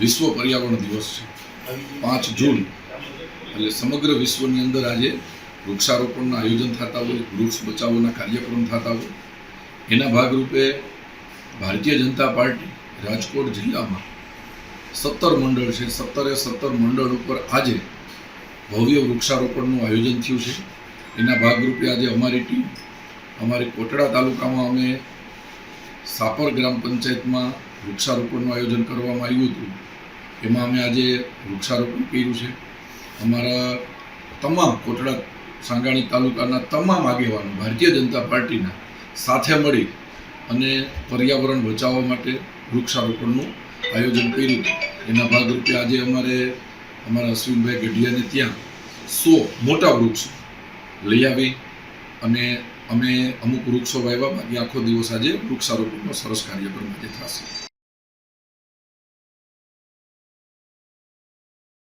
વિશ્વ પર્યાવરણ દિવસ છે 5 જૂન એટલે સમગ્ર વિશ્વની અંદર આજે વૃક્ષારોપણના આયોજન થતા હોય, વૃક્ષ બચાવોના કાર્યક્રમ થતા હોય. એના ભાગરૂપે ભારતીય જનતા પાર્ટી રાજકોટ જિલ્લામાં 17 મંડળ છે. 17 મંડળ ઉપર આજે ભવ્ય વૃક્ષારોપણનું આયોજન થયું છે. એના ભાગરૂપે આજે અમારી ટીમ અમારી કોટડા તાલુકામાં અમે સાપર ગ્રામ પંચાયતમાં વૃક્ષારોપણનું આયોજન કરવામાં આવ્યું હતું. એમાં અમે આજે વૃક્ષારોપણ કર્યું છે. અમારા તમામ કોટડા સાંગાણી તાલુકાના તમામ આગેવાનો ભારતીય જનતા પાર્ટીના સાથે મળી અને પર્યાવરણ બચાવવા માટે વૃક્ષારોપણનું આયોજન કર્યું. એના ભાગરૂપે આજે અમારા અશ્વિનભાઈ ગઢિયાને ત્યાં 100 મોટા વૃક્ષો લઈ આવી અને અમે અમુક વૃક્ષો વાવ્યા. બાકી આખો દિવસ આજે વૃક્ષારોપણનો સરસ કાર્યક્રમ આજે થશે.